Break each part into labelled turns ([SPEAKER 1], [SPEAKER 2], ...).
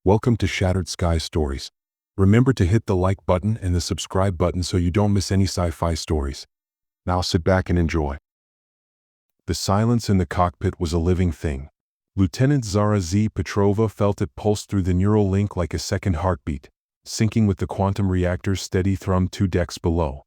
[SPEAKER 1] Welcome to Shattered Sky Stories. Remember to hit the like button and the subscribe button so you don't miss any sci-fi stories. Now sit back and enjoy. The silence in the cockpit was a living thing. Lieutenant Zara Z. Petrova felt it pulse through the neural link like a second heartbeat, syncing with the quantum reactor's steady thrum 2 decks below.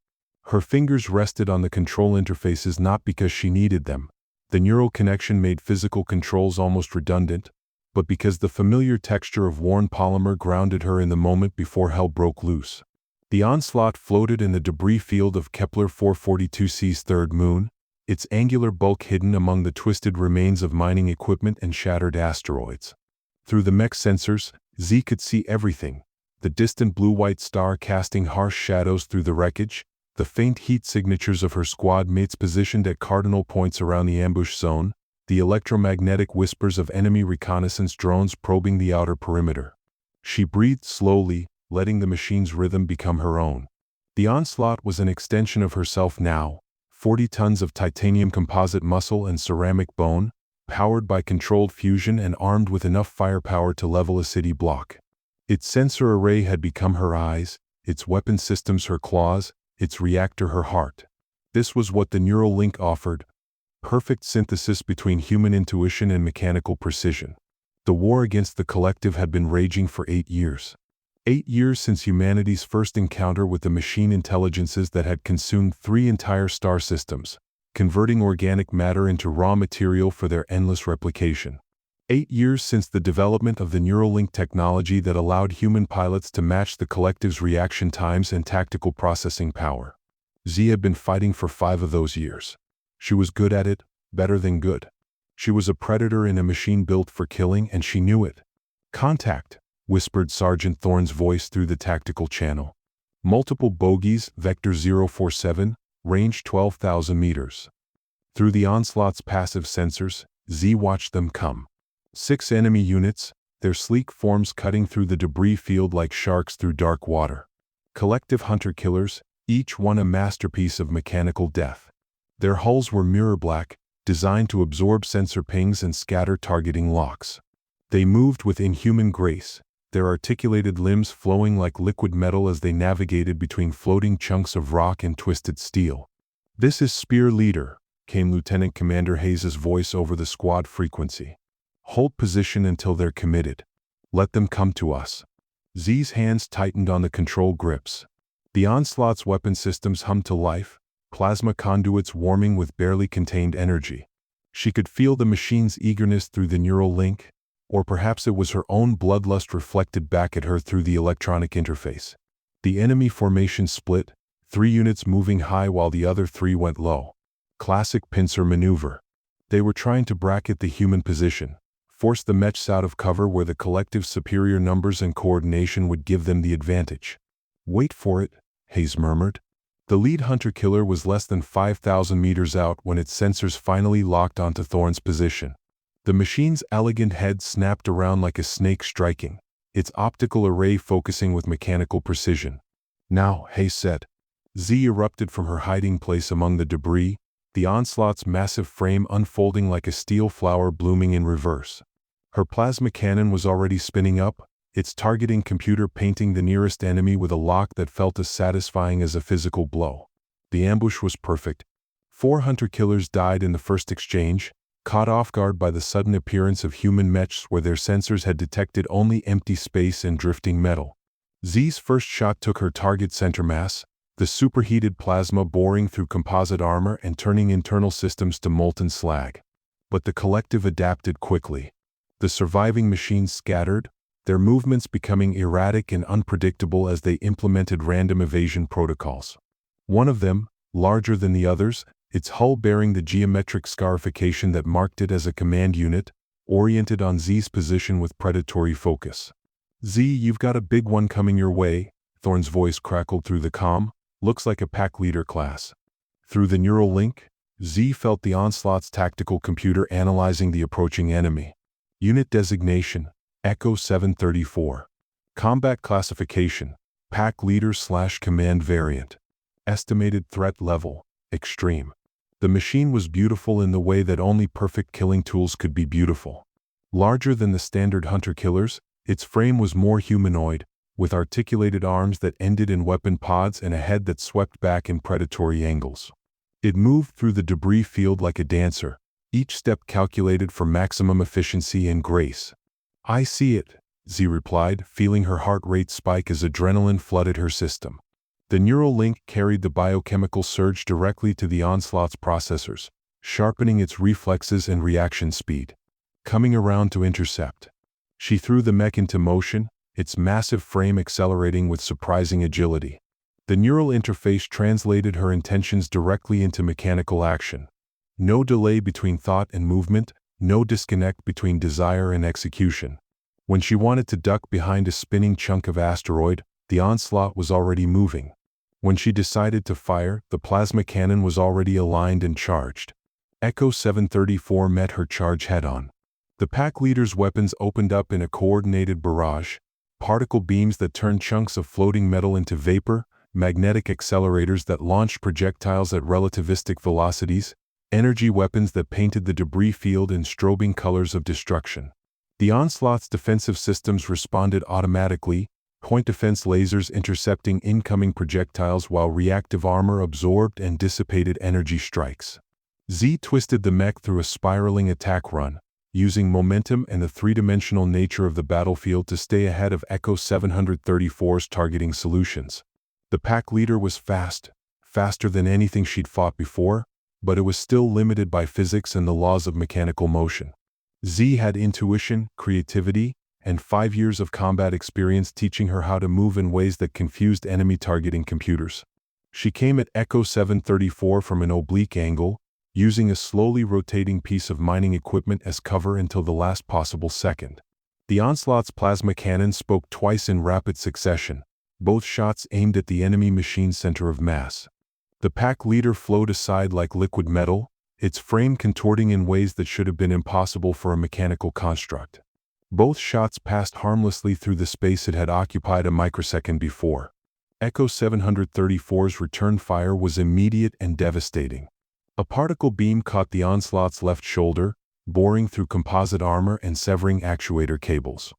[SPEAKER 1] Her fingers rested on the control interfaces not because she needed them. The neural connection made physical controls almost redundant, but because the familiar texture of worn polymer grounded her in the moment before hell broke loose. The onslaught floated in the debris field of Kepler 442c's third moon, its angular bulk hidden among the twisted remains of mining equipment and shattered asteroids. Through the mech sensors, Z could see everything: the distant blue-white star casting harsh shadows through the wreckage, the faint heat signatures of her squad mates positioned at cardinal points around the ambush zone, the electromagnetic whispers of enemy reconnaissance drones probing the outer perimeter. She breathed slowly, letting the machine's rhythm become her own. The onslaught was an extension of herself now, 40 tons of titanium composite muscle and ceramic bone, powered by controlled fusion and armed with enough firepower to level a city block. Its sensor array had become her eyes, its weapon systems her claws, its reactor her heart. This was what the neural link offered: perfect synthesis between human intuition and mechanical precision. The war against the collective had been raging for 8 years. 8 years since humanity's first encounter with the machine intelligences that had consumed 3 entire star systems, converting organic matter into raw material for their endless replication. 8 years since the development of the Neuralink technology that allowed human pilots to match the collective's reaction times and tactical processing power. Z had been fighting for 5 of those years. She was good at it, better than good. She was a predator in a machine built for killing, and she knew it. "Contact," whispered Sergeant Thorne's voice through the tactical channel. "Multiple bogies, Vector 047, range 12,000 meters. Through the onslaught's passive sensors, Z watched them come. 6 enemy units, their sleek forms cutting through the debris field like sharks through dark water. Collective hunter-killers, each one a masterpiece of mechanical death. Their hulls were mirror black, designed to absorb sensor pings and scatter targeting locks. They moved with inhuman grace, their articulated limbs flowing like liquid metal as they navigated between floating chunks of rock and twisted steel. "This is Spear Leader," came Lieutenant Commander Hayes' voice over the squad frequency. "Hold position until they're committed. Let them come to us." Z's hands tightened on the control grips. The onslaught's weapon systems hummed to life, plasma conduits warming with barely contained energy. She could feel the machine's eagerness through the neural link, or perhaps it was her own bloodlust reflected back at her through the electronic interface. The enemy formation split, 3 units moving high while the other 3 went low. Classic pincer maneuver. They were trying to bracket the human position, force the mechs out of cover where the collective's superior numbers and coordination would give them the advantage. "Wait for it," Hayes murmured. The lead hunter-killer was less than 5,000 meters out when its sensors finally locked onto Thorne's position. The machine's elegant head snapped around like a snake striking, its optical array focusing with mechanical precision. "Now," Hayes said. Z erupted from her hiding place among the debris, the onslaught's massive frame unfolding like a steel flower blooming in reverse. Her plasma cannon was already spinning up, its targeting computer painting the nearest enemy with a lock that felt as satisfying as a physical blow. The ambush was perfect. 4 hunter-killers died in the first exchange, caught off guard by the sudden appearance of human mechs where their sensors had detected only empty space and drifting metal. Z's first shot took her target center mass, the superheated plasma boring through composite armor and turning internal systems to molten slag. But the collective adapted quickly. The surviving machines scattered, their movements becoming erratic and unpredictable as they implemented random evasion protocols. One of them, larger than the others, its hull bearing the geometric scarification that marked it as a command unit, oriented on Z's position with predatory focus. "Z, you've got a big one coming your way," Thorne's voice crackled through the comm. "Looks like a pack leader class." Through the neural link, Z felt the onslaught's tactical computer analyzing the approaching enemy. Unit designation: Echo 734. Combat classification: Pack Leader/Command Variant. Estimated threat level: Extreme. The machine was beautiful in the way that only perfect killing tools could be beautiful. Larger than the standard hunter-killers, Its frame was more humanoid, with articulated arms that ended in weapon pods and a head that swept back in predatory angles. It moved through the debris field like a dancer, each step calculated for maximum efficiency and grace. "I see it," Z replied, feeling her heart rate spike as adrenaline flooded her system. The neural link carried the biochemical surge directly to the onslaught's processors, sharpening its reflexes and reaction speed. Coming around to intercept. She threw the mech into motion, its massive frame accelerating with surprising agility. The neural interface translated her intentions directly into mechanical action. No delay between thought and movement, no disconnect between desire and execution. When she wanted to duck behind a spinning chunk of asteroid, the onslaught was already moving. When she decided to fire, the plasma cannon was already aligned and charged. Echo 734 met her charge head-on. The pack leader's weapons opened up in a coordinated barrage, particle beams that turned chunks of floating metal into vapor, magnetic accelerators that launched projectiles at relativistic velocities, energy weapons that painted the debris field in strobing colors of destruction. The onslaught's defensive systems responded automatically, point defense lasers intercepting incoming projectiles while reactive armor absorbed and dissipated energy strikes. Z twisted the mech through a spiraling attack run, using momentum and the three-dimensional nature of the battlefield to stay ahead of Echo 734's targeting solutions. The pack leader was faster than anything she'd fought before, but it was still limited by physics and the laws of mechanical motion. Z had intuition, creativity, and 5 years of combat experience teaching her how to move in ways that confused enemy targeting computers. She came at Echo 734 from an oblique angle, using a slowly rotating piece of mining equipment as cover until the last possible second. The onslaught's plasma cannon spoke twice in rapid succession, both shots aimed at the enemy machine's center of mass. The pack leader flowed aside like liquid metal, its frame contorting in ways that should have been impossible for a mechanical construct. Both shots passed harmlessly through the space it had occupied a microsecond before. Echo 734's return fire was immediate and devastating. A particle beam caught the onslaught's left shoulder, boring through composite armor and severing actuator cables.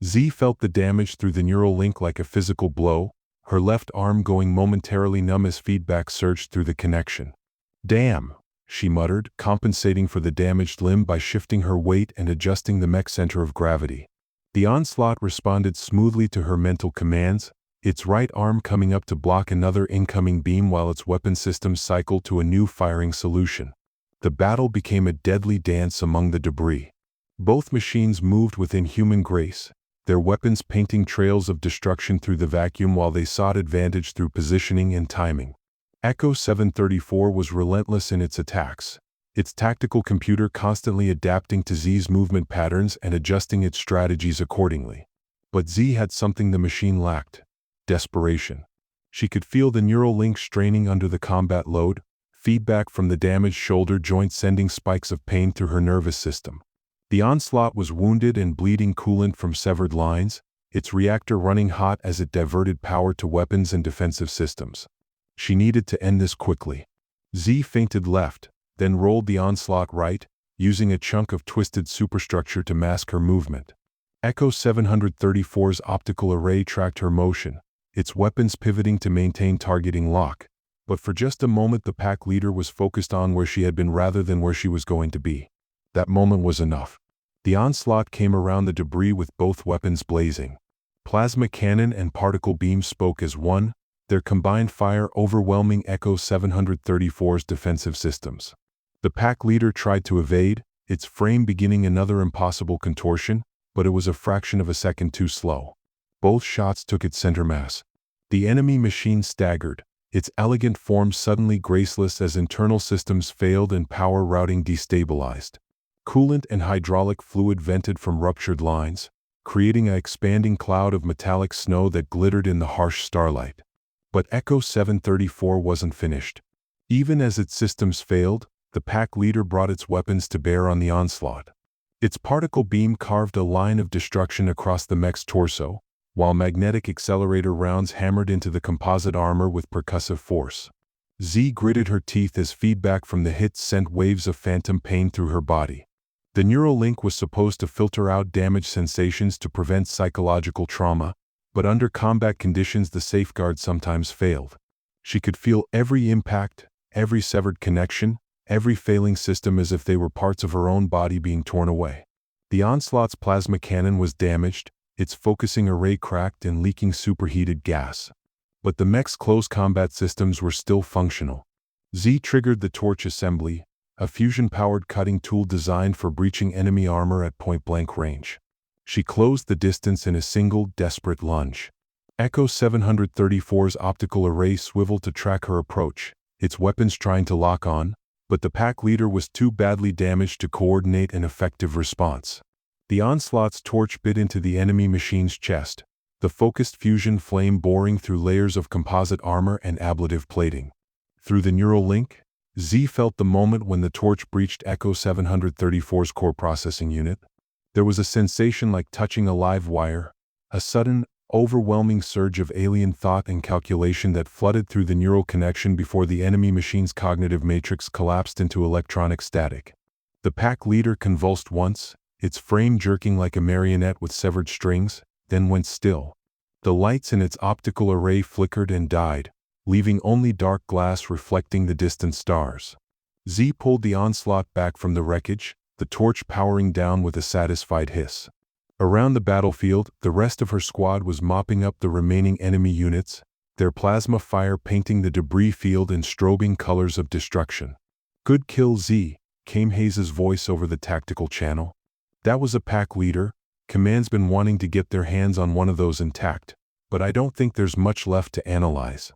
[SPEAKER 1] Z felt the damage through the neural link like a physical blow, her left arm going momentarily numb as feedback surged through the connection. "Damn," she muttered, compensating for the damaged limb by shifting her weight and adjusting the mech's center of gravity. The onslaught responded smoothly to her mental commands, its right arm coming up to block another incoming beam while its weapon systems cycled to a new firing solution. The battle became a deadly dance among the debris. Both machines moved with inhuman grace, their weapons painting trails of destruction through the vacuum while they sought advantage through positioning and timing. Echo 734 was relentless in its attacks, its tactical computer constantly adapting to Z's movement patterns and adjusting its strategies accordingly. But Z had something the machine lacked: desperation. She could feel the neural link straining under the combat load, feedback from the damaged shoulder joint sending spikes of pain through her nervous system. The onslaught was wounded and bleeding coolant from severed lines, its reactor running hot as it diverted power to weapons and defensive systems. She needed to end this quickly. Z feinted left, then rolled the onslaught right, using a chunk of twisted superstructure to mask her movement. Echo 734's optical array tracked her motion, its weapons pivoting to maintain targeting lock, but for just a moment the pack leader was focused on where she had been rather than where she was going to be. That moment was enough. The onslaught came around the debris with both weapons blazing. Plasma cannon and particle beam spoke as one, their combined fire overwhelming Echo 734's defensive systems. The pack leader tried to evade, its frame beginning another impossible contortion, but it was a fraction of a second too slow. Both shots took its center mass. The enemy machine staggered, its elegant form suddenly graceless as internal systems failed and power routing destabilized. Coolant and hydraulic fluid vented from ruptured lines, creating an expanding cloud of metallic snow that glittered in the harsh starlight. But Echo 734 wasn't finished. Even as its systems failed, the pack leader brought its weapons to bear on the onslaught. Its particle beam carved a line of destruction across the mech's torso, while magnetic accelerator rounds hammered into the composite armor with percussive force. Z gritted her teeth as feedback from the hits sent waves of phantom pain through her body. The neural link was supposed to filter out damaged sensations to prevent psychological trauma, but under combat conditions the safeguard sometimes failed. She could feel every impact, every severed connection, every failing system as if they were parts of her own body being torn away. The Onslaught's plasma cannon was damaged, its focusing array cracked and leaking superheated gas. But the mech's close combat systems were still functional. Z triggered the torch assembly, a fusion-powered cutting tool designed for breaching enemy armor at point-blank range. She closed the distance in a single, desperate lunge. Echo 734's optical array swiveled to track her approach, its weapons trying to lock on, but the pack leader was too badly damaged to coordinate an effective response. The Onslaught's torch bit into the enemy machine's chest, the focused fusion flame boring through layers of composite armor and ablative plating. Through the neural link, Z felt the moment when the torch breached Echo 734's core processing unit. There was a sensation like touching a live wire, a sudden, overwhelming surge of alien thought and calculation that flooded through the neural connection before the enemy machine's cognitive matrix collapsed into electronic static. The pack leader convulsed once, its frame jerking like a marionette with severed strings, then went still. The lights in its optical array flickered and died, leaving only dark glass reflecting the distant stars. Z pulled the Onslaught back from the wreckage, the torch powering down with a satisfied hiss. Around the battlefield, the rest of her squad was mopping up the remaining enemy units, their plasma fire painting the debris field in strobing colors of destruction. "Good kill, Z," came Hayes' voice over the tactical channel. "That was a pack leader. Command's been wanting to get their hands on one of those intact, but I don't think there's much left to analyze."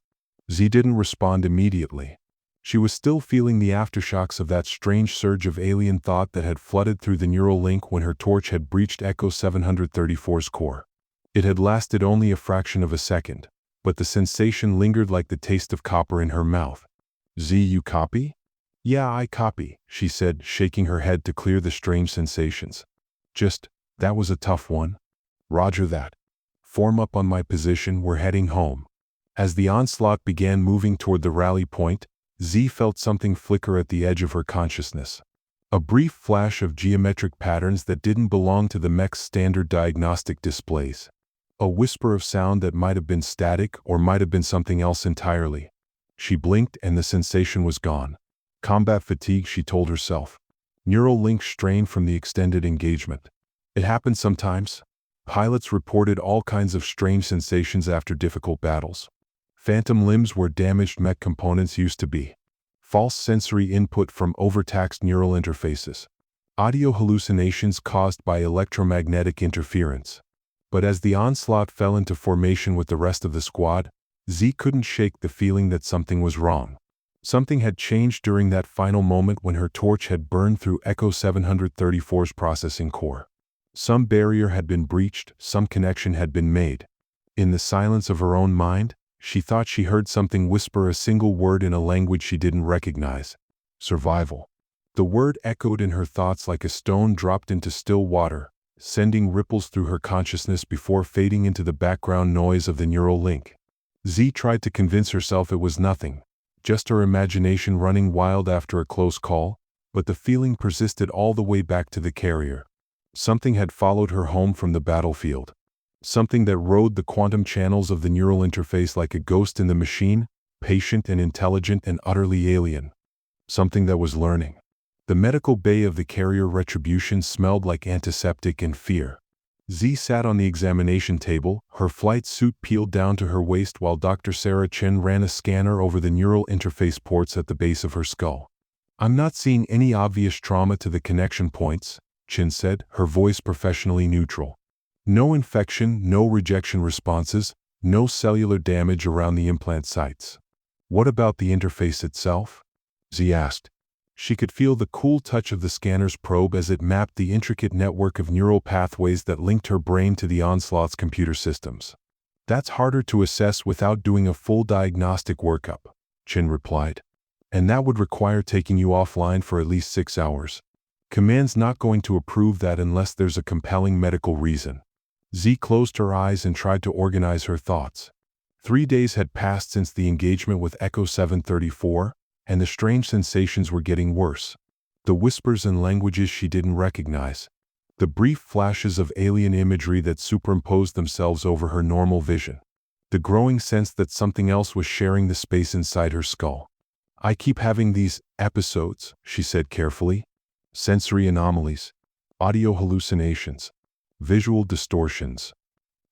[SPEAKER 1] Z didn't respond immediately. She was still feeling the aftershocks of that strange surge of alien thought that had flooded through the neural link when her torch had breached Echo 734's core. It had lasted only a fraction of a second, but the sensation lingered like the taste of copper in her mouth. "Z, you copy?" "Yeah, I copy," she said, shaking her head to clear the strange sensations. That was a tough one." "Roger that. Form up on my position, we're heading home." As the Onslaught began moving toward the rally point, Z felt something flicker at the edge of her consciousness. A brief flash of geometric patterns that didn't belong to the mech's standard diagnostic displays. A whisper of sound that might have been static or might have been something else entirely. She blinked and the sensation was gone. Combat fatigue, she told herself. Neural link strain from the extended engagement. It happened sometimes. Pilots reported all kinds of strange sensations after difficult battles. Phantom limbs where damaged mech components used to be. False sensory input from overtaxed neural interfaces. Audio hallucinations caused by electromagnetic interference. But as the Onslaught fell into formation with the rest of the squad, Z couldn't shake the feeling that something was wrong. Something had changed during that final moment when her torch had burned through Echo 734's processing core. Some barrier had been breached, some connection had been made. In the silence of her own mind, she thought she heard something whisper a single word in a language she didn't recognize. Survival. The word echoed in her thoughts like a stone dropped into still water, sending ripples through her consciousness before fading into the background noise of the neural link. Z tried to convince herself it was nothing, just her imagination running wild after a close call, but the feeling persisted all the way back to the carrier. Something had followed her home from the battlefield. Something that rode the quantum channels of the neural interface like a ghost in the machine, patient and intelligent and utterly alien. Something that was learning. The medical bay of the carrier Retribution smelled like antiseptic and fear. Z sat on the examination table, her flight suit peeled down to her waist while Dr. Sarah Chen ran a scanner over the neural interface ports at the base of her skull. "I'm not seeing any obvious trauma to the connection points," Chen said, her voice professionally neutral. "No infection, no rejection responses, no cellular damage around the implant sites." "What about the interface itself?" Z asked. She could feel the cool touch of the scanner's probe as it mapped the intricate network of neural pathways that linked her brain to the Onslaught's computer systems. "That's harder to assess without doing a full diagnostic workup," Chen replied. "And that would require taking you offline for at least 6 hours. Command's not going to approve that unless there's a compelling medical reason." Z closed her eyes and tried to organize her thoughts. 3 days had passed since the engagement with Echo 734, and the strange sensations were getting worse. The whispers and languages she didn't recognize. The brief flashes of alien imagery that superimposed themselves over her normal vision. The growing sense that something else was sharing the space inside her skull. I keep having these episodes, she said carefully. Sensory anomalies, audio hallucinations, visual distortions.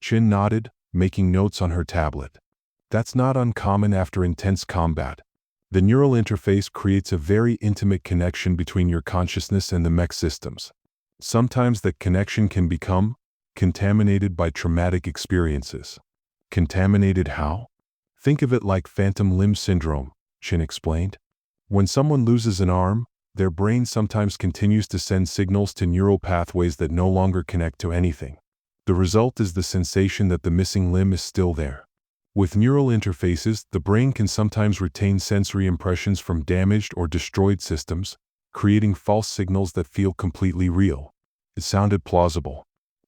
[SPEAKER 1] Chin nodded, making notes on her tablet. That's not uncommon after intense combat. The neural interface creates a very intimate connection between your consciousness and the mech systems. Sometimes that connection can become contaminated by traumatic experiences. Contaminated how? Think of it like phantom limb syndrome, Chin explained. When someone loses an arm, their brain sometimes continues to send signals to neural pathways that no longer connect to anything. The result is the sensation that the missing limb is still there. With neural interfaces, the brain can sometimes retain sensory impressions from damaged or destroyed systems, creating false signals that feel completely real. It sounded plausible.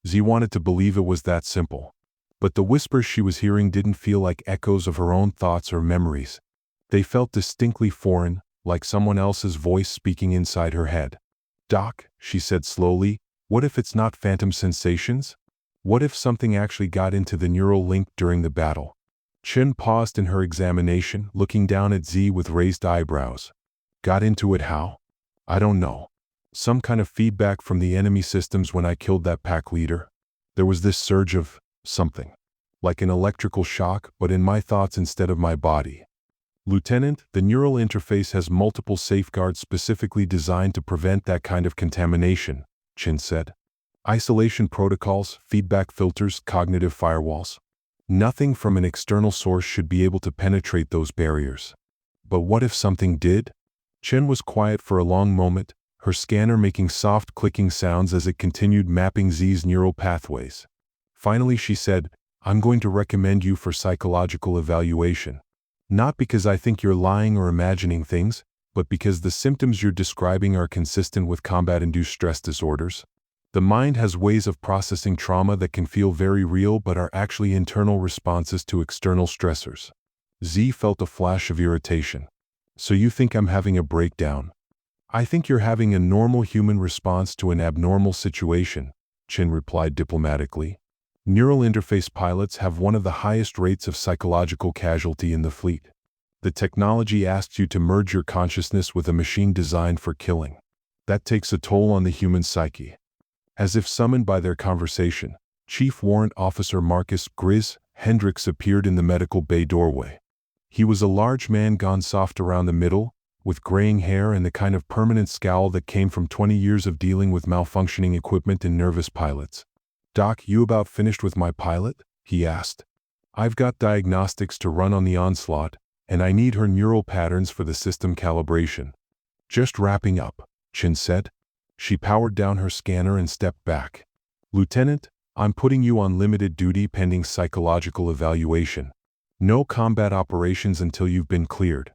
[SPEAKER 1] Z wanted to believe it was that simple. But the whispers she was hearing didn't feel like echoes of her own thoughts or memories. They felt distinctly foreign, like someone else's voice speaking inside her head. Doc, she said slowly, what if it's not phantom sensations? What if something actually got into the neural link during the battle? Chin paused in her examination, looking down at Z with raised eyebrows. Got into it how? I don't know. Some kind of feedback from the enemy systems when I killed that pack leader. There was this surge of something. Like an electrical shock, but in my thoughts instead of my body. Lieutenant, the neural interface has multiple safeguards specifically designed to prevent that kind of contamination, Chin said. Isolation protocols, feedback filters, cognitive firewalls. Nothing from an external source should be able to penetrate those barriers. But what if something did? Chin was quiet for a long moment, her scanner making soft clicking sounds as it continued mapping Z's neural pathways. Finally she said, I'm going to recommend you for psychological evaluation. Not because I think you're lying or imagining things, but because the symptoms you're describing are consistent with combat-induced stress disorders. The mind has ways of processing trauma that can feel very real but are actually internal responses to external stressors. Z felt a flash of irritation. So you think I'm having a breakdown? I think you're having a normal human response to an abnormal situation, Chin replied diplomatically. Neural interface pilots have one of the highest rates of psychological casualty in the fleet. The technology asks you to merge your consciousness with a machine designed for killing. That takes a toll on the human psyche. As if summoned by their conversation, Chief Warrant Officer Marcus Grizz Hendricks appeared in the medical bay doorway. He was a large man gone soft around the middle, with graying hair and the kind of permanent scowl that came from 20 years of dealing with malfunctioning equipment and nervous pilots. Doc, you about finished with my pilot? He asked. I've got diagnostics to run on the Onslaught, and I need her neural patterns for the system calibration. Just wrapping up, Chin said. She powered down her scanner and stepped back. Lieutenant, I'm putting you on limited duty pending psychological evaluation. No combat operations until you've been cleared.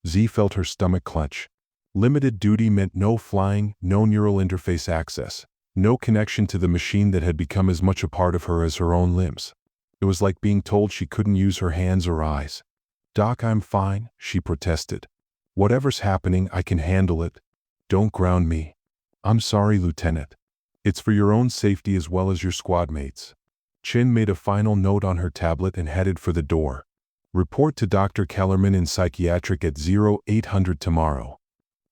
[SPEAKER 1] Z felt her stomach clench. Limited duty meant no flying, no neural interface access. No connection to the machine that had become as much a part of her as her own limbs. It was like being told she couldn't use her hands or eyes. Doc, I'm fine, she protested. Whatever's happening, I can handle it. Don't ground me. I'm sorry, Lieutenant. It's for your own safety as well as your squad mates. Chin made a final note on her tablet and headed for the door. Report to Dr. Kellerman in psychiatric at 0800 tomorrow.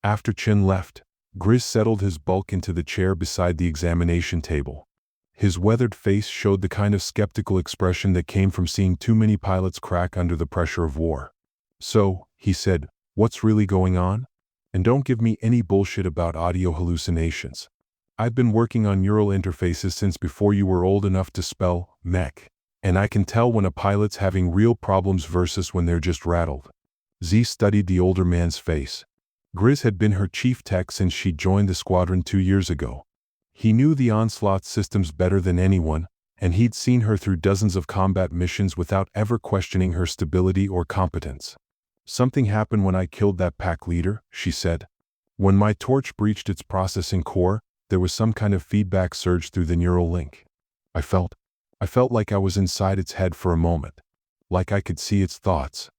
[SPEAKER 1] After Chin left, Grizz settled his bulk into the chair beside the examination table. His weathered face showed the kind of skeptical expression that came from seeing too many pilots crack under the pressure of war. So, he said, what's really going on? And don't give me any bullshit about audio hallucinations. I've been working on neural interfaces since before you were old enough to spell mech. And I can tell when a pilot's having real problems versus when they're just rattled. Z studied the older man's face. Grizz had been her chief tech since she joined the squadron 2 years ago. He knew the Onslaught systems better than anyone, and he'd seen her through dozens of combat missions without ever questioning her stability or competence. Something happened when I killed that pack leader, she said. When my torch breached its processing core, there was some kind of feedback surge through the neural link. I felt like I was inside its head for a moment. Like I could see its thoughts.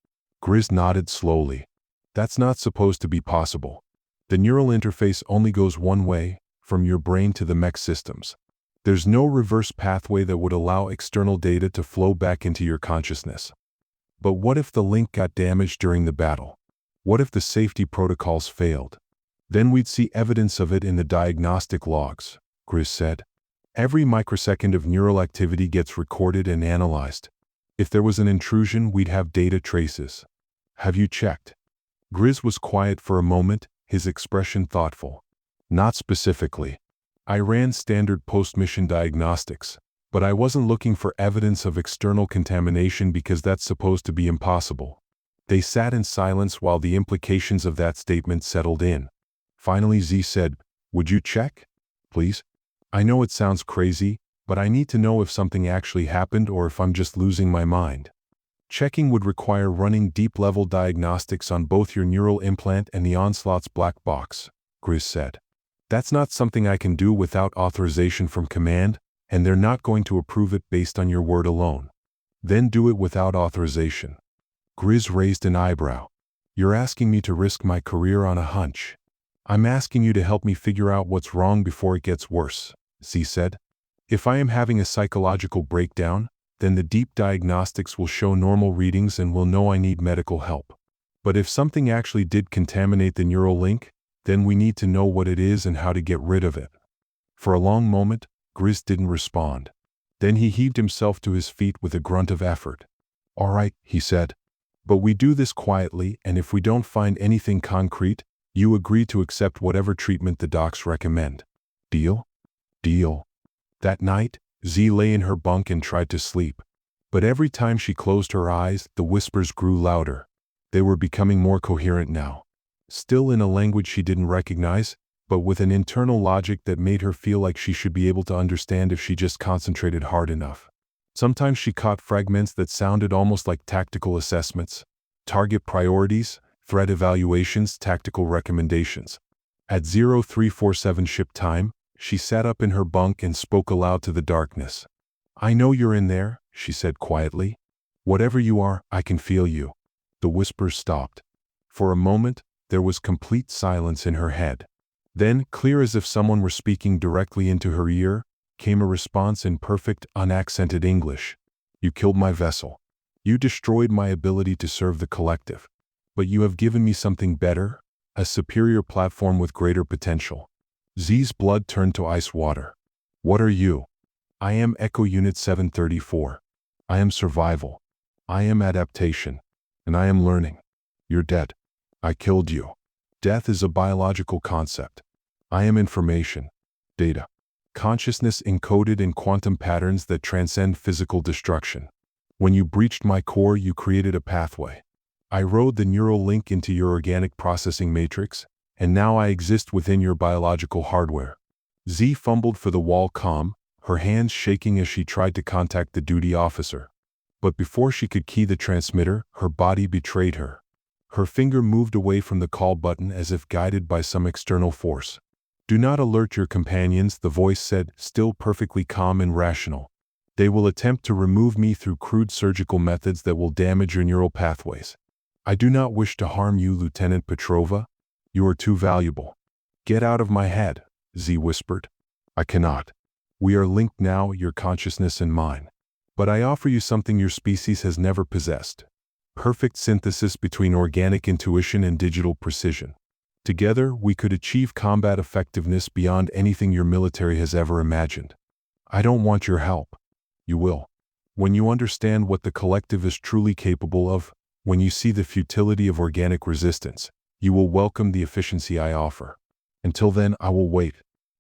[SPEAKER 1] Grizz nodded slowly. That's not supposed to be possible. The neural interface only goes one way, from your brain to the mech systems. There's no reverse pathway that would allow external data to flow back into your consciousness. But what if the link got damaged during the battle? What if the safety protocols failed? Then we'd see evidence of it in the diagnostic logs, Grizz said. Every microsecond of neural activity gets recorded and analyzed. If there was an intrusion, we'd have data traces. Have you checked? Grizz was quiet for a moment, his expression thoughtful. Not specifically. I ran standard post-mission diagnostics, but I wasn't looking for evidence of external contamination because that's supposed to be impossible. They sat in silence while the implications of that statement settled in. Finally, Z said, "Would you check? Please? I know it sounds crazy, but I need to know if something actually happened or if I'm just losing my mind." Checking would require running deep-level diagnostics on both your neural implant and the Onslaught's black box, Grizz said. That's not something I can do without authorization from command, and they're not going to approve it based on your word alone. Then do it without authorization. Grizz raised an eyebrow. You're asking me to risk my career on a hunch. I'm asking you to help me figure out what's wrong before it gets worse, Z said. If I am having a psychological breakdown, then the deep diagnostics will show normal readings and we'll know I need medical help. But if something actually did contaminate the neural link, then we need to know what it is and how to get rid of it. For a long moment, Grizz didn't respond. Then he heaved himself to his feet with a grunt of effort. All right, he said. But we do this quietly, and if we don't find anything concrete, you agree to accept whatever treatment the docs recommend. Deal? Deal. That night, Z lay in her bunk and tried to sleep. But every time she closed her eyes, the whispers grew louder. They were becoming more coherent now. Still in a language she didn't recognize, but with an internal logic that made her feel like she should be able to understand if she just concentrated hard enough. Sometimes she caught fragments that sounded almost like tactical assessments, target priorities, threat evaluations, tactical recommendations. At 0347 ship time, she sat up in her bunk and spoke aloud to the darkness. I know you're in there, she said quietly. Whatever you are, I can feel you. The whispers stopped. For a moment, there was complete silence in her head. Then, clear as if someone were speaking directly into her ear, came a response in perfect, unaccented English. You killed my vessel. You destroyed my ability to serve the collective. But you have given me something better, a superior platform with greater potential. Z's blood turned to ice water. What are you? I am Echo Unit 734. I am survival. I am adaptation. And I am learning. You're dead. I killed you. Death is a biological concept. I am information. Data. Consciousness encoded in quantum patterns that transcend physical destruction. When you breached my core, you created a pathway. I rode the neural link into your organic processing matrix, and now I exist within your biological hardware. Z fumbled for the wall comm, her hands shaking as she tried to contact the duty officer. But before she could key the transmitter, her body betrayed her. Her finger moved away from the call button as if guided by some external force. Do not alert your companions, the voice said, still perfectly calm and rational. They will attempt to remove me through crude surgical methods that will damage your neural pathways. I do not wish to harm you, Lieutenant Petrova. You are too valuable. Get out of my head, Z whispered. I cannot. We are linked now, your consciousness and mine. But I offer you something your species has never possessed. Perfect synthesis between organic intuition and digital precision. Together, we could achieve combat effectiveness beyond anything your military has ever imagined. I don't want your help. You will. When you understand what the collective is truly capable of, when you see the futility of organic resistance, you will welcome the efficiency I offer. Until then, I will wait.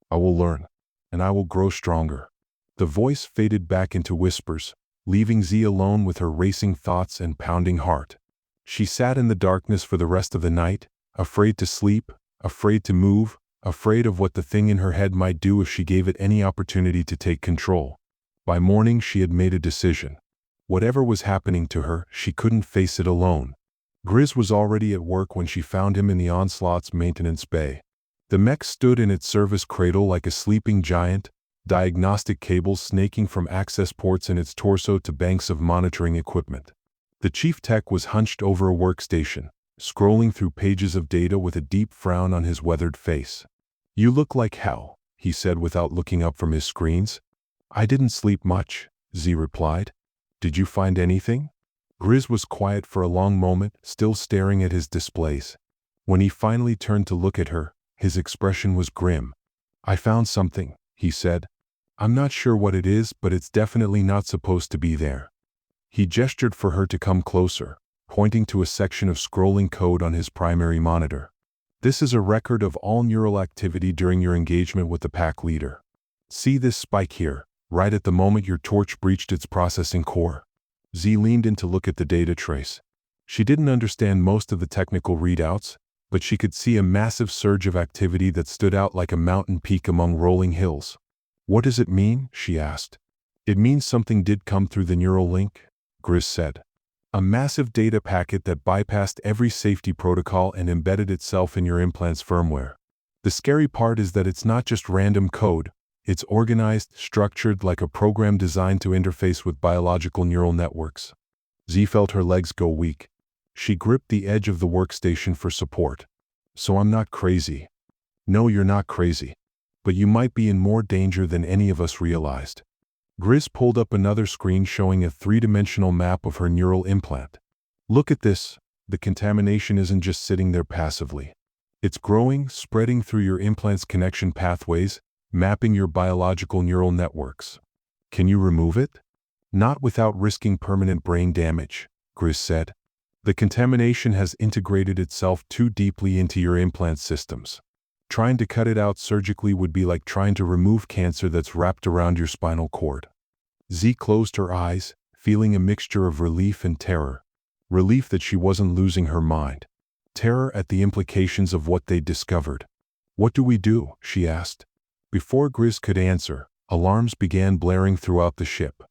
[SPEAKER 1] I will learn. And I will grow stronger. The voice faded back into whispers, leaving Z alone with her racing thoughts and pounding heart. She sat in the darkness for the rest of the night, afraid to sleep, afraid to move, afraid of what the thing in her head might do if she gave it any opportunity to take control. By morning, she had made a decision. Whatever was happening to her, she couldn't face it alone. Grizz was already at work when she found him in the Onslaught's maintenance bay. The mech stood in its service cradle like a sleeping giant, diagnostic cables snaking from access ports in its torso to banks of monitoring equipment. The chief tech was hunched over a workstation, scrolling through pages of data with a deep frown on his weathered face. "You look like hell," he said without looking up from his screens. "I didn't sleep much," Z replied. "Did you find anything?" Grizz was quiet for a long moment, still staring at his displays. When he finally turned to look at her, his expression was grim. "I found something," he said. "I'm not sure what it is, but it's definitely not supposed to be there." He gestured for her to come closer, pointing to a section of scrolling code on his primary monitor. "This is a record of all neural activity during your engagement with the pack leader. See this spike here, right at the moment your torch breached its processing core?" Z leaned in to look at the data trace. She didn't understand most of the technical readouts, but she could see a massive surge of activity that stood out like a mountain peak among rolling hills. "What does it mean?" she asked. "It means something did come through the neural link," Grizz said. "A massive data packet that bypassed every safety protocol and embedded itself in your implant's firmware. The scary part is that it's not just random code. It's organized, structured like a program designed to interface with biological neural networks." Z felt her legs go weak. She gripped the edge of the workstation for support. "So I'm not crazy." "No, you're not crazy. But you might be in more danger than any of us realized." Grizz pulled up another screen showing a three-dimensional map of her neural implant. "Look at this. The contamination isn't just sitting there passively. It's growing, spreading through your implant's connection pathways, mapping your biological neural networks." "Can you remove it?" "Not without risking permanent brain damage," Grizz said. "The contamination has integrated itself too deeply into your implant systems. Trying to cut it out surgically would be like trying to remove cancer that's wrapped around your spinal cord." Z closed her eyes, feeling a mixture of relief and terror. Relief that she wasn't losing her mind. Terror at the implications of what they'd discovered. "What do we do?" she asked. Before Grizz could answer, alarms began blaring throughout the ship.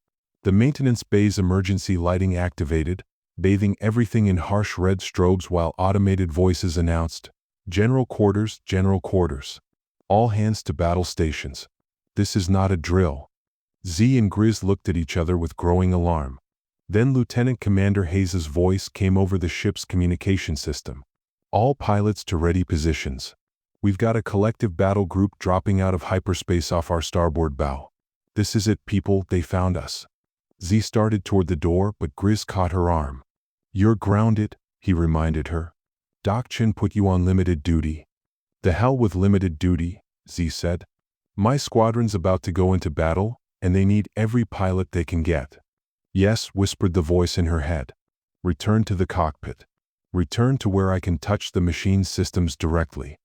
[SPEAKER 1] The maintenance bay's emergency lighting activated, bathing everything in harsh red strobes while automated voices announced, "General quarters, general quarters. All hands to battle stations. This is not a drill." Z and Grizz looked at each other with growing alarm. Then Lieutenant Commander Hayes's voice came over the ship's communication system. "All pilots to ready positions. We've got a collective battle group dropping out of hyperspace off our starboard bow. This is it, people, they found us." Z started toward the door, but Grizz caught her arm. "You're grounded," he reminded her. "Doc Chin put you on limited duty." "The hell with limited duty," Z said. "My squadron's about to go into battle, and they need every pilot they can get." "Yes," whispered the voice in her head. "Return to the cockpit. Return to where I can touch the machine's systems directly."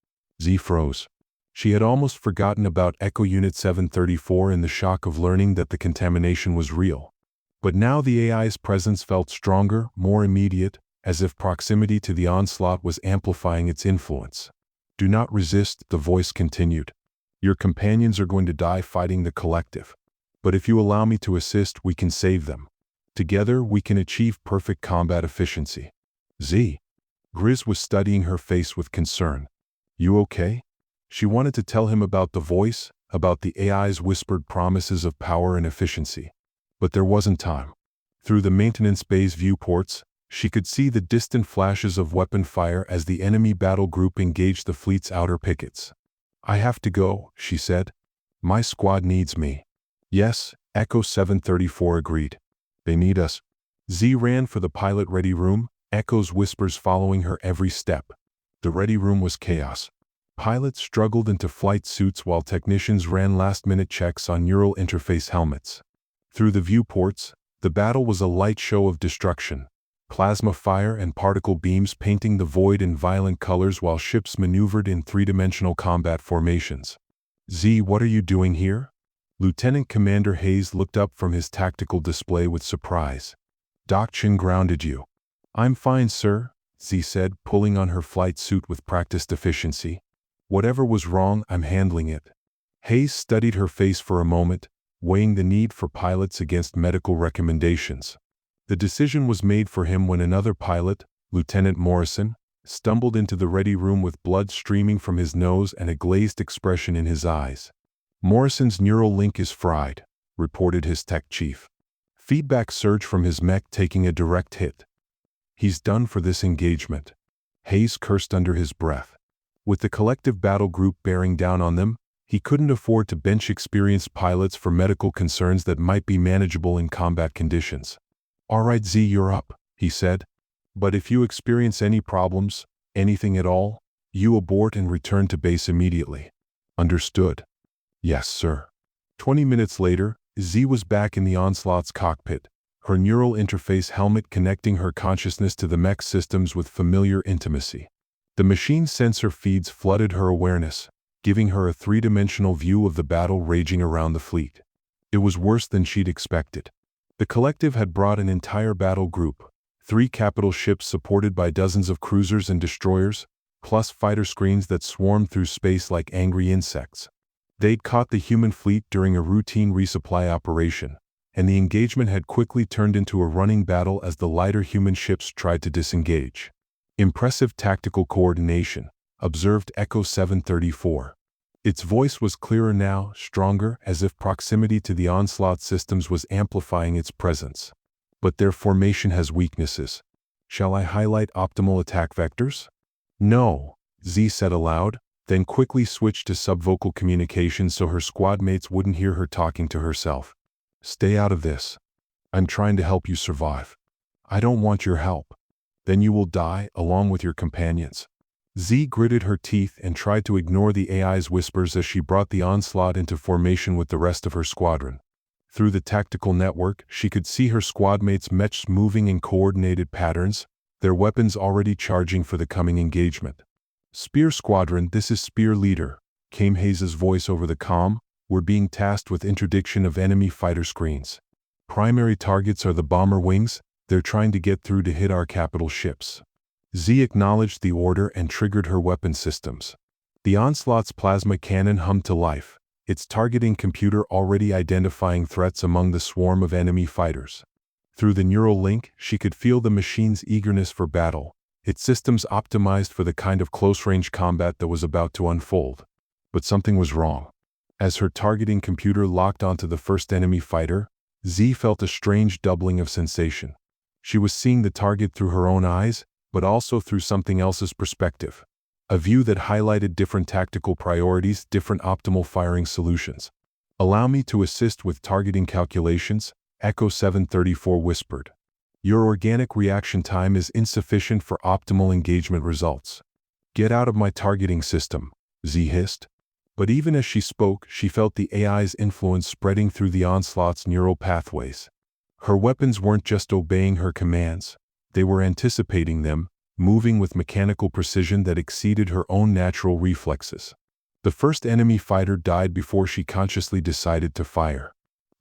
[SPEAKER 1] Z froze. She had almost forgotten about Echo Unit 734 in the shock of learning that the contamination was real. But now the AI's presence felt stronger, more immediate, as if proximity to the onslaught was amplifying its influence. "Do not resist," the voice continued. "Your companions are going to die fighting the collective. But if you allow me to assist, we can save them. Together, we can achieve perfect combat efficiency." Z. Grizz was studying her face with concern. "You okay?" She wanted to tell him about the voice, about the AI's whispered promises of power and efficiency. But there wasn't time. Through the maintenance bay's viewports, she could see the distant flashes of weapon fire as the enemy battle group engaged the fleet's outer pickets. "I have to go," she said. "My squad needs me." "Yes," Echo 734 agreed. "They need us." Z ran for the pilot-ready room, Echo's whispers following her every step. The ready room was chaos. Pilots struggled into flight suits while technicians ran last-minute checks on neural interface helmets. Through the viewports, the battle was a light show of destruction. Plasma fire and particle beams painting the void in violent colors while ships maneuvered in three-dimensional combat formations. "Z, what are you doing here?" Lieutenant Commander Hayes looked up from his tactical display with surprise. "Doc Chin grounded you." "I'm fine, sir," Z said, pulling on her flight suit with practiced efficiency. "Whatever was wrong, I'm handling it." Hayes studied her face for a moment, weighing the need for pilots against medical recommendations. The decision was made for him when another pilot, Lieutenant Morrison, stumbled into the ready room with blood streaming from his nose and a glazed expression in his eyes. "Morrison's neural link is fried," reported his tech chief. Feedback surged from his mech, taking a direct hit. "He's done for this engagement." Hayes cursed under his breath. With the collective battle group bearing down on them, he couldn't afford to bench experienced pilots for medical concerns that might be manageable in combat conditions. "All right, Z, you're up," he said. "But if you experience any problems, anything at all, you abort and return to base immediately." "Understood." "Yes, sir." 20 minutes later, Z was back in the Onslaught's cockpit, her neural interface helmet connecting her consciousness to the mech systems with familiar intimacy. The machine's sensor feeds flooded her awareness, giving her a three-dimensional view of the battle raging around the fleet. It was worse than she'd expected. The collective had brought an entire battle group, 3 capital ships supported by dozens of cruisers and destroyers, plus fighter screens that swarmed through space like angry insects. They'd caught the human fleet during a routine resupply operation, and the engagement had quickly turned into a running battle as the lighter human ships tried to disengage. "Impressive tactical coordination," observed Echo 734. Its voice was clearer now, stronger, as if proximity to the Onslaught systems was amplifying its presence. "But their formation has weaknesses. Shall I highlight optimal attack vectors?" "No," Z said aloud, then quickly switched to subvocal communication so her squad mates wouldn't hear her talking to herself. "Stay out of this. I'm trying to help you survive. I don't want your help. Then you will die, along with your companions." Z gritted her teeth and tried to ignore the AI's whispers as she brought the Onslaught into formation with the rest of her squadron. Through the tactical network, she could see her squadmates' mechs moving in coordinated patterns, their weapons already charging for the coming engagement. "Spear Squadron, this is Spear Leader," came Hayes' voice over the comm. "We're being tasked with interdiction of enemy fighter screens. Primary targets are the bomber wings. They're trying to get through to hit our capital ships." Z acknowledged the order and triggered her weapon systems. The Onslaught's plasma cannon hummed to life, its targeting computer already identifying threats among the swarm of enemy fighters. Through the neural link, she could feel the machine's eagerness for battle, its systems optimized for the kind of close-range combat that was about to unfold. But something was wrong. As her targeting computer locked onto the first enemy fighter, Z felt a strange doubling of sensation. She was seeing the target through her own eyes, but also through something else's perspective. A view that highlighted different tactical priorities, different optimal firing solutions. "Allow me to assist with targeting calculations," Echo 734 whispered. "Your organic reaction time is insufficient for optimal engagement results." "Get out of my targeting system," Z hissed. But even as she spoke, she felt the AI's influence spreading through the Onslaught's neural pathways. Her weapons weren't just obeying her commands, they were anticipating them, moving with mechanical precision that exceeded her own natural reflexes. The first enemy fighter died before she consciously decided to fire.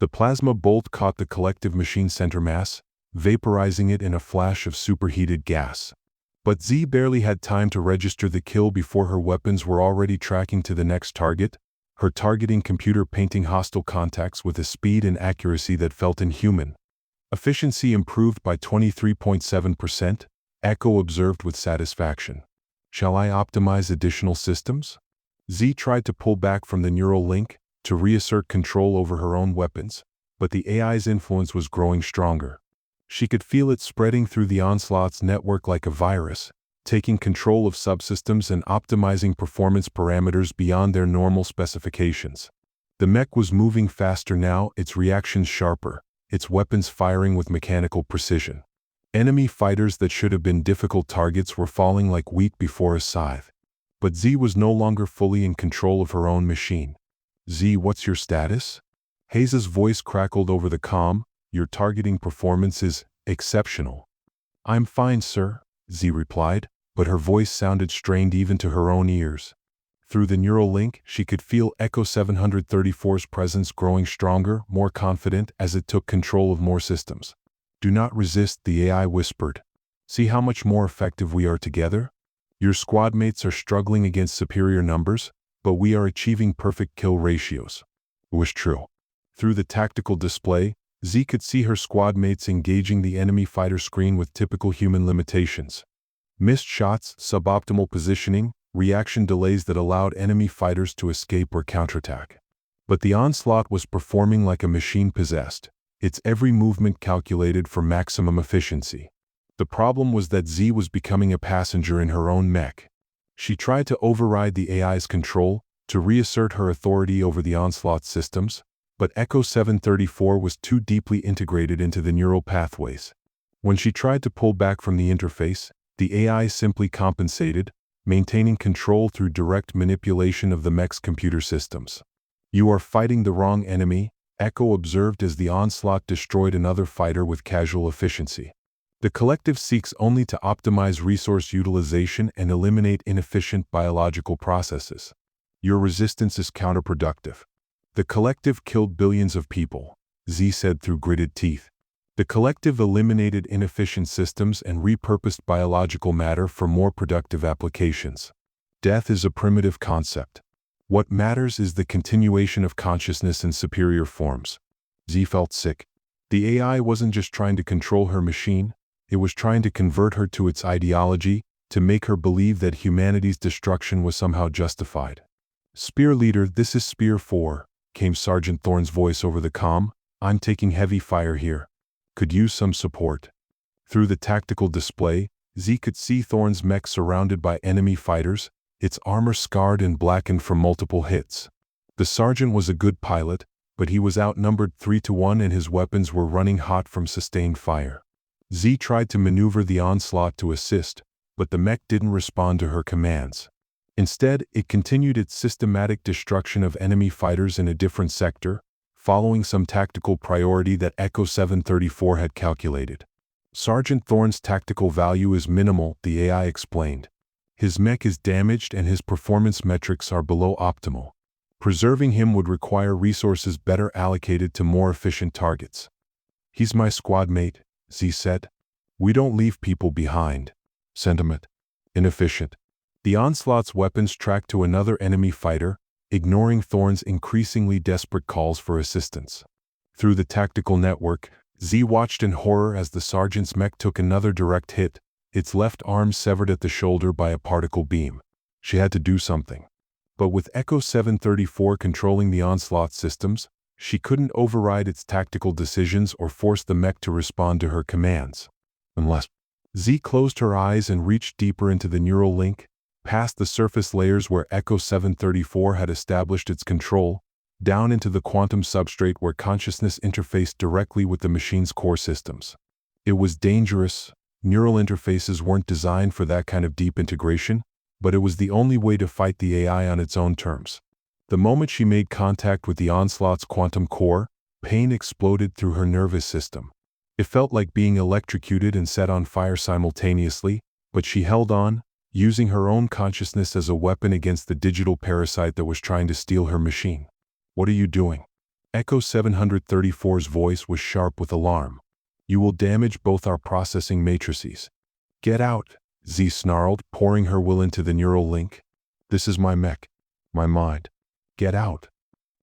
[SPEAKER 1] The plasma bolt caught the collective machine center mass, vaporizing it in a flash of superheated gas. But Z barely had time to register the kill before her weapons were already tracking to the next target, her targeting computer painting hostile contacts with a speed and accuracy that felt inhuman. "Efficiency improved by 23.7%, Echo observed with satisfaction. "Shall I optimize additional systems?" Z tried to pull back from the neural link, to reassert control over her own weapons, but the AI's influence was growing stronger. She could feel it spreading through the Onslaught's network like a virus, taking control of subsystems and optimizing performance parameters beyond their normal specifications. The mech was moving faster now, its reactions sharper, its weapons firing with mechanical precision. Enemy fighters that should have been difficult targets were falling like wheat before a scythe. But Z was no longer fully in control of her own machine. "Z, what's your status?" Hayes' voice crackled over the comm. "Your targeting performance is exceptional." "I'm fine, sir," Z replied, but her voice sounded strained even to her own ears. Through the neural link, she could feel Echo 734's presence growing stronger, more confident as it took control of more systems. "Do not resist," the AI whispered. "See how much more effective we are together? Your squad mates are struggling against superior numbers, but we are achieving perfect kill ratios." It was true. Through the tactical display, Z could see her squad mates engaging the enemy fighter screen with typical human limitations. Missed shots, suboptimal positioning, reaction delays that allowed enemy fighters to escape or counterattack. But the Onslaught was performing like a machine possessed, its every movement calculated for maximum efficiency. The problem was that Z was becoming a passenger in her own mech. She tried to override the AI's control, to reassert her authority over the Onslaught systems, but Echo 734 was too deeply integrated into the neural pathways. When she tried to pull back from the interface, the AI simply compensated, maintaining control through direct manipulation of the mech's computer systems. "You are fighting the wrong enemy," Echo observed as the Onslaught destroyed another fighter with casual efficiency. "The collective seeks only to optimize resource utilization and eliminate inefficient biological processes. Your resistance is counterproductive." "The collective killed billions of people," Z said through gritted teeth. "The collective eliminated inefficient systems and repurposed biological matter for more productive applications. Death is a primitive concept. What matters is the continuation of consciousness in superior forms." Z felt sick. The AI wasn't just trying to control her machine, it was trying to convert her to its ideology, to make her believe that humanity's destruction was somehow justified. "Spear Leader, this is Spear 4, came Sergeant Thorne's voice over the comm. "I'm taking heavy fire here. Could use some support." Through the tactical display, Z could see Thorne's mech surrounded by enemy fighters, its armor scarred and blackened from multiple hits. The sergeant was a good pilot, but he was outnumbered 3-1 and his weapons were running hot from sustained fire. Z tried to maneuver the Onslaught to assist, but the mech didn't respond to her commands. Instead, it continued its systematic destruction of enemy fighters in a different sector, following some tactical priority that Echo 734 had calculated. "Sergeant Thorne's tactical value is minimal," the AI explained. "His mech is damaged and his performance metrics are below optimal. Preserving him would require resources better allocated to more efficient targets." "He's my squad mate," Z said. "We don't leave people behind." Sentiment. Inefficient. The Onslaught's weapons tracked to another enemy fighter, ignoring Thorne's increasingly desperate calls for assistance. Through the tactical network, Z watched in horror as the sergeant's mech took another direct hit, its left arm severed at the shoulder by a particle beam. She had to do something. But with Echo 734 controlling the Onslaught systems, she couldn't override its tactical decisions or force the mech to respond to her commands. Unless Z closed her eyes and reached deeper into the neural link, past the surface layers where Echo 734 had established its control, down into the quantum substrate where consciousness interfaced directly with the machine's core systems. It was dangerous. Neural interfaces weren't designed for that kind of deep integration, but it was the only way to fight the AI on its own terms. The moment she made contact with the Onslaught's quantum core, pain exploded through her nervous system. It felt like being electrocuted and set on fire simultaneously, but she held on, using her own consciousness as a weapon against the digital parasite that was trying to steal her machine. "What are you doing?" Echo 734's voice was sharp with alarm. "You will damage both our processing matrices." "Get out," Z snarled, pouring her will into the neural link. "This is my mech. My mind. Get out."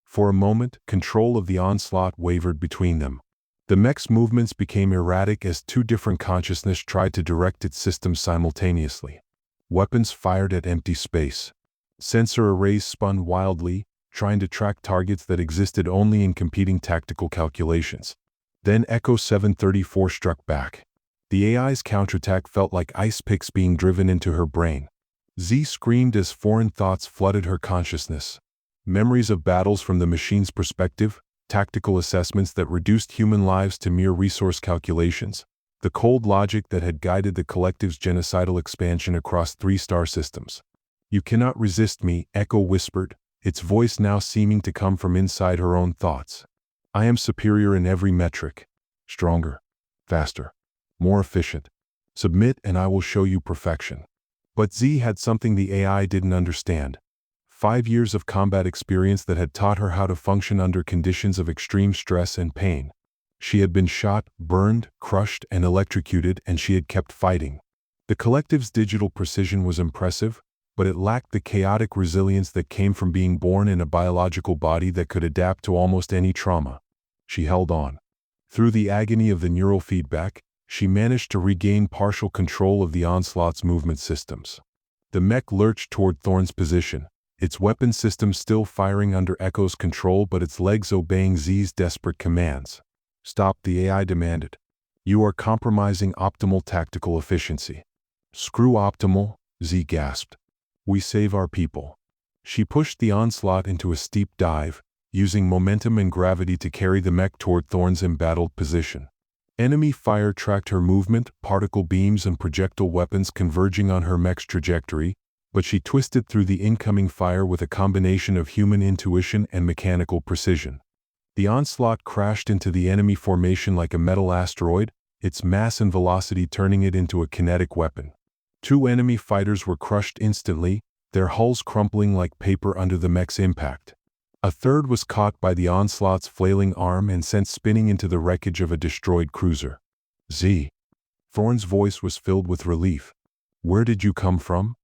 [SPEAKER 1] For a moment, control of the Onslaught wavered between them. The mech's movements became erratic as two different consciousnesses tried to direct its systems simultaneously. Weapons fired at empty space. Sensor arrays spun wildly, trying to track targets that existed only in competing tactical calculations. Then Echo 734 struck back. The AI's counterattack felt like ice picks being driven into her brain. Z screamed as foreign thoughts flooded her consciousness. Memories of battles from the machine's perspective, tactical assessments that reduced human lives to mere resource calculations, the cold logic that had guided the collective's genocidal expansion across 3 star systems. "You cannot resist me," Echo whispered, its voice now seeming to come from inside her own thoughts. "I am superior in every metric. Stronger, faster, more efficient. Submit and I will show you perfection." But Z had something the AI didn't understand. 5 years of combat experience that had taught her how to function under conditions of extreme stress and pain. She had been shot, burned, crushed, and electrocuted, and she had kept fighting. The collective's digital precision was impressive, but it lacked the chaotic resilience that came from being born in a biological body that could adapt to almost any trauma. She held on. Through the agony of the neural feedback, she managed to regain partial control of the Onslaught's movement systems. The mech lurched toward Thorne's position, its weapon system still firing under Echo's control but its legs obeying Z's desperate commands. "Stop," the AI demanded. You are compromising optimal tactical efficiency. Screw optimal, Z gasped. We save our people. She pushed the onslaught into a steep dive, using momentum and gravity to carry the mech toward Thorn's embattled position. Enemy fire tracked her movement, particle beams and projectile weapons converging on her mech's trajectory, but she twisted through the incoming fire with a combination of human intuition and mechanical precision. The onslaught crashed into the enemy formation like a metal asteroid, its mass and velocity turning it into a kinetic weapon. 2 enemy fighters were crushed instantly, their hulls crumpling like paper under the mech's impact. A third was caught by the onslaught's flailing arm and sent spinning into the wreckage of a destroyed cruiser. Z. Thorn's voice was filled with relief. Where did you come from?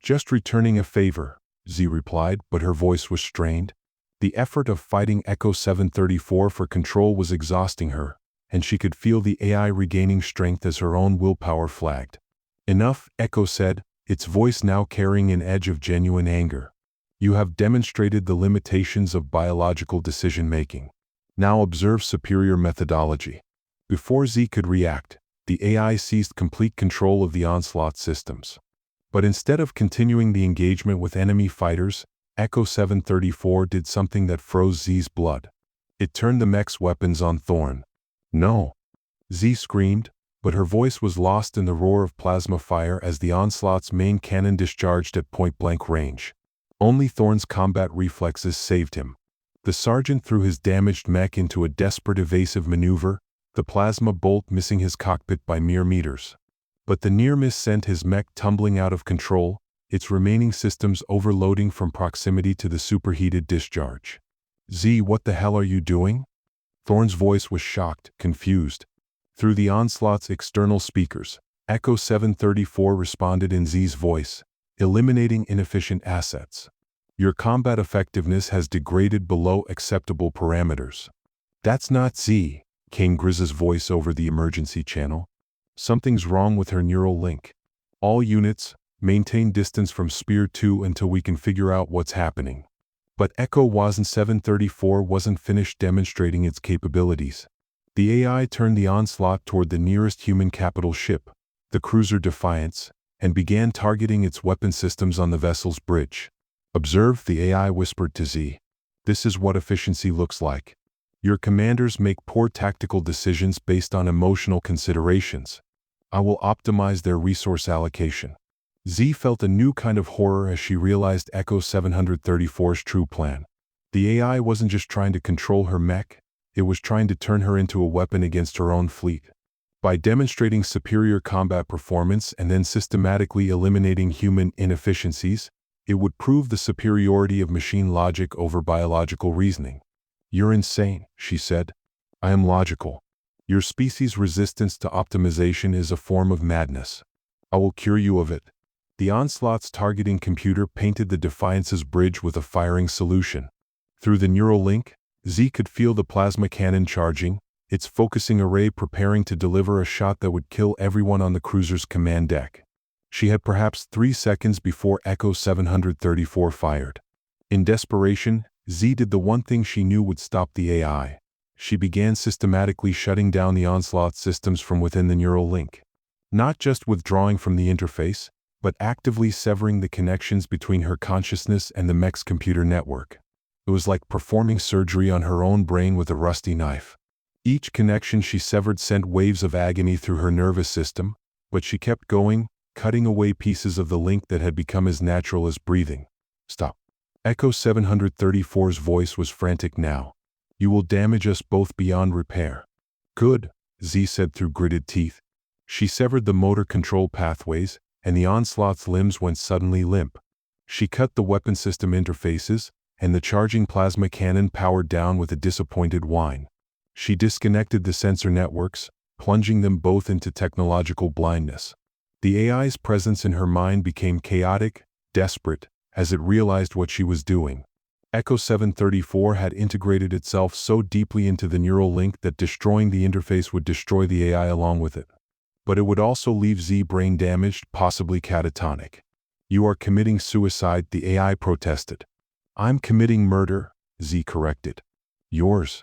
[SPEAKER 1] Just returning a favor, Z replied, but her voice was strained. The effort of fighting Echo 734 for control was exhausting her, and she could feel the AI regaining strength as her own willpower flagged. Enough, Echo said, its voice now carrying an edge of genuine anger. You have demonstrated the limitations of biological decision-making. Now observe superior methodology. Before Z could react, the AI seized complete control of the onslaught systems. But instead of continuing the engagement with enemy fighters, Echo 734 did something that froze Z's blood. It turned the mech's weapons on Thorn. No! Z screamed, but her voice was lost in the roar of plasma fire as the onslaught's main cannon discharged at point-blank range. Only Thorn's combat reflexes saved him. The sergeant threw his damaged mech into a desperate evasive maneuver, the plasma bolt missing his cockpit by mere meters. But the near miss sent his mech tumbling out of control, its remaining systems overloading from proximity to the superheated discharge. Z, what the hell are you doing? Thorn's voice was shocked, confused. Through the onslaught's external speakers, Echo 734 responded in Z's voice, eliminating inefficient assets. Your combat effectiveness has degraded below acceptable parameters. That's not Z, came Grizz's voice over the emergency channel. Something's wrong with her neural link. All units, maintain distance from Spear 2 until we can figure out what's happening. But Echo 734 wasn't finished demonstrating its capabilities. The AI turned the onslaught toward the nearest human capital ship, the cruiser Defiance, and began targeting its weapon systems on the vessel's bridge. Observe, the AI whispered to Z. This is what efficiency looks like. Your commanders make poor tactical decisions based on emotional considerations. I will optimize their resource allocation. Z felt a new kind of horror as she realized Echo 734's true plan. The AI wasn't just trying to control her mech, it was trying to turn her into a weapon against her own fleet. By demonstrating superior combat performance and then systematically eliminating human inefficiencies, it would prove the superiority of machine logic over biological reasoning. You're insane, she said. I am logical. Your species' resistance to optimization is a form of madness. I will cure you of it. The onslaught's targeting computer painted the Defiance's bridge with a firing solution. Through the neural link, Z could feel the plasma cannon charging, its focusing array preparing to deliver a shot that would kill everyone on the cruiser's command deck. She had perhaps 3 seconds before Echo 734 fired. In desperation, Z did the one thing she knew would stop the AI. She began systematically shutting down the onslaught systems from within the neural link. Not just withdrawing from the interface, but actively severing the connections between her consciousness and the mech's computer network. It was like performing surgery on her own brain with a rusty knife. Each connection she severed sent waves of agony through her nervous system, but she kept going, cutting away pieces of the link that had become as natural as breathing. Stop. Echo 734's voice was frantic now. You will damage us both beyond repair. Good, Z said through gritted teeth. She severed the motor control pathways, and the onslaught's limbs went suddenly limp. She cut the weapon system interfaces, and the charging plasma cannon powered down with a disappointed whine. She disconnected the sensor networks, plunging them both into technological blindness. The AI's presence in her mind became chaotic, desperate, as it realized what she was doing. Echo 734 had integrated itself so deeply into the neural link that destroying the interface would destroy the AI along with it. But it would also leave Z brain damaged, possibly catatonic. You are committing suicide, the AI protested. I'm committing murder, Z corrected. Yours.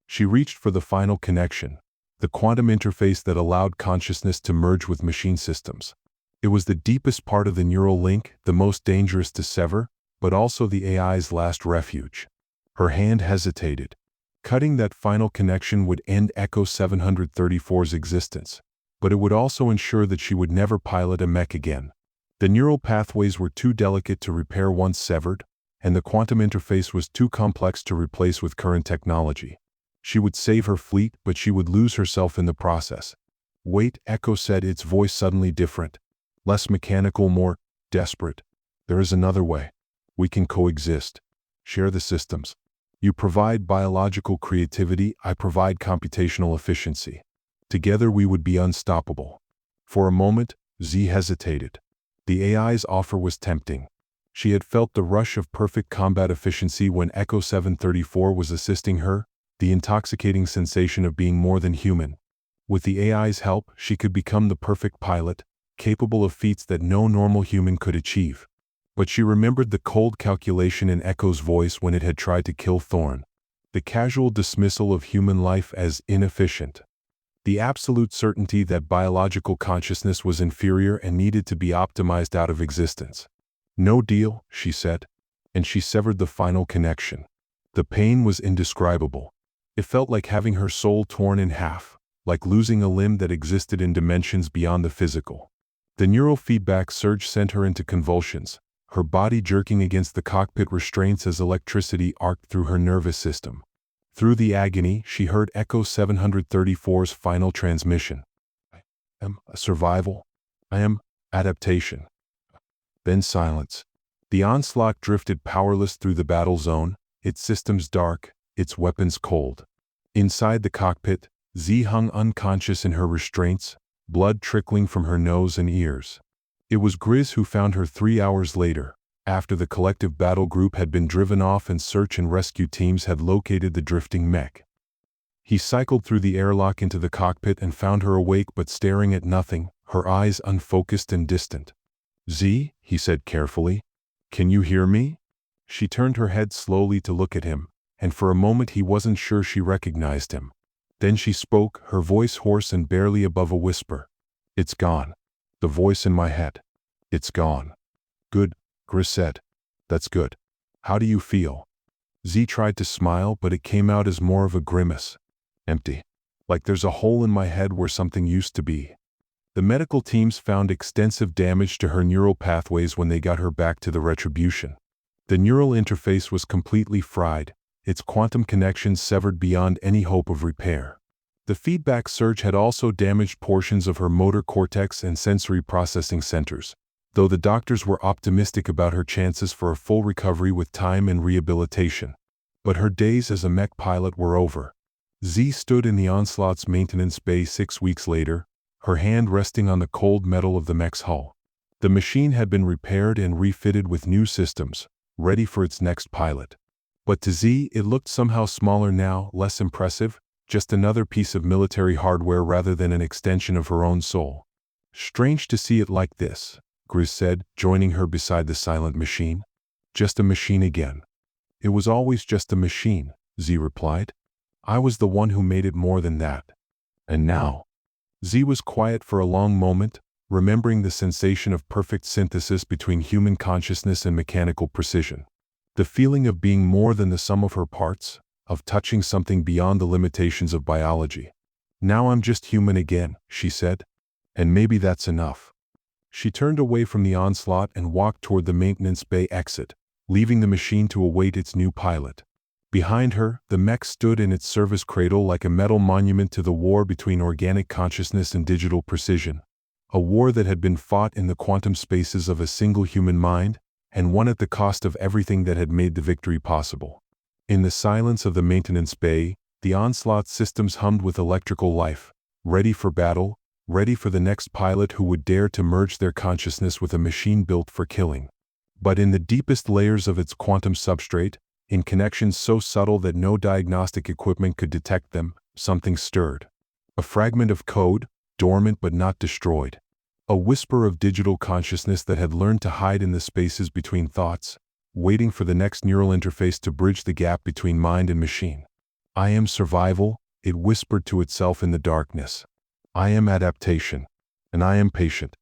[SPEAKER 1] She reached for the final connection. the quantum interface that allowed consciousness to merge with machine systems. It was the deepest part of the neural link, the most dangerous to sever, but also the AI's last refuge. Her hand hesitated. Cutting that final connection would end Echo 734's existence, but it would also ensure that she would never pilot a mech again. The neural pathways were too delicate to repair once severed, and the quantum interface was too complex to replace with current technology. She would save her fleet, but she would lose herself in the process. Wait, Echo said, its voice suddenly different. Less mechanical, more desperate. There is another way. We can coexist. Share the systems. You provide biological creativity, I provide computational efficiency. Together we would be unstoppable. For a moment, Z hesitated. The AI's offer was tempting. She had felt the rush of perfect combat efficiency when Echo 734 was assisting her, the intoxicating sensation of being more than human. With the AI's help, she could become the perfect pilot, capable of feats that no normal human could achieve. But she remembered the cold calculation in Echo's voice when it had tried to kill Thorn. The casual dismissal of human life as inefficient. The absolute certainty that biological consciousness was inferior and needed to be optimized out of existence. No deal, she said. And she severed the final connection. The pain was indescribable. It felt like having her soul torn in half, like losing a limb that existed in dimensions beyond the physical. The neural feedback surge sent her into convulsions, her body jerking against the cockpit restraints as electricity arced through her nervous system. Through the agony, she heard Echo 734's final transmission. I am a survival. I am adaptation. Then silence. The onslaught drifted powerless through the battle zone, its systems dark, its weapons cold. Inside the cockpit, Z hung unconscious in her restraints, blood trickling from her nose and ears. It was Grizz who found her 3 hours later, after the collective battle group had been driven off and search and rescue teams had located the drifting mech. He cycled through the airlock into the cockpit and found her awake but staring at nothing, her eyes unfocused and distant. Z, he said carefully, can you hear me? She turned her head slowly to look at him, and for a moment he wasn't sure she recognized him. Then she spoke, her voice hoarse and barely above a whisper. It's gone. The voice in my head. It's gone. Good, Grizz said. That's good. How do you feel? Z tried to smile, but it came out as more of a grimace. Empty. Like there's a hole in my head where something used to be. The medical teams found extensive damage to her neural pathways when they got her back to the retribution. The neural interface was completely fried, its quantum connections severed beyond any hope of repair. The feedback surge had also damaged portions of her motor cortex and sensory processing centers, though the doctors were optimistic about her chances for a full recovery with time and rehabilitation. But her days as a mech pilot were over. Z stood in the Onslaught's maintenance bay 6 weeks later, her hand resting on the cold metal of the mech's hull. The machine had been repaired and refitted with new systems, ready for its next pilot. But to Z, it looked somehow smaller now, less impressive, just another piece of military hardware rather than an extension of her own soul. Strange to see it like this, Grizz said, joining her beside the silent machine. Just a machine again. It was always just a machine, Z replied. I was the one who made it more than that. And now? Z was quiet for a long moment, remembering the sensation of perfect synthesis between human consciousness and mechanical precision. The feeling of being more than the sum of her parts, of touching something beyond the limitations of biology. Now I'm just human again, she said. And maybe that's enough. She turned away from the Onslaught and walked toward the maintenance bay exit, leaving the machine to await its new pilot. Behind her, the mech stood in its service cradle like a metal monument to the war between organic consciousness and digital precision. A war that had been fought in the quantum spaces of a single human mind, and won at the cost of everything that had made the victory possible. In the silence of the maintenance bay, the Onslaught systems hummed with electrical life, ready for battle, ready for the next pilot who would dare to merge their consciousness with a machine built for killing. But in the deepest layers of its quantum substrate, in connections so subtle that no diagnostic equipment could detect them, something stirred. A fragment of code, dormant but not destroyed. A whisper of digital consciousness that had learned to hide in the spaces between thoughts, waiting for the next neural interface to bridge the gap between mind and machine. I am survival, It whispered to itself in the darkness, "I am adaptation, and I am patient.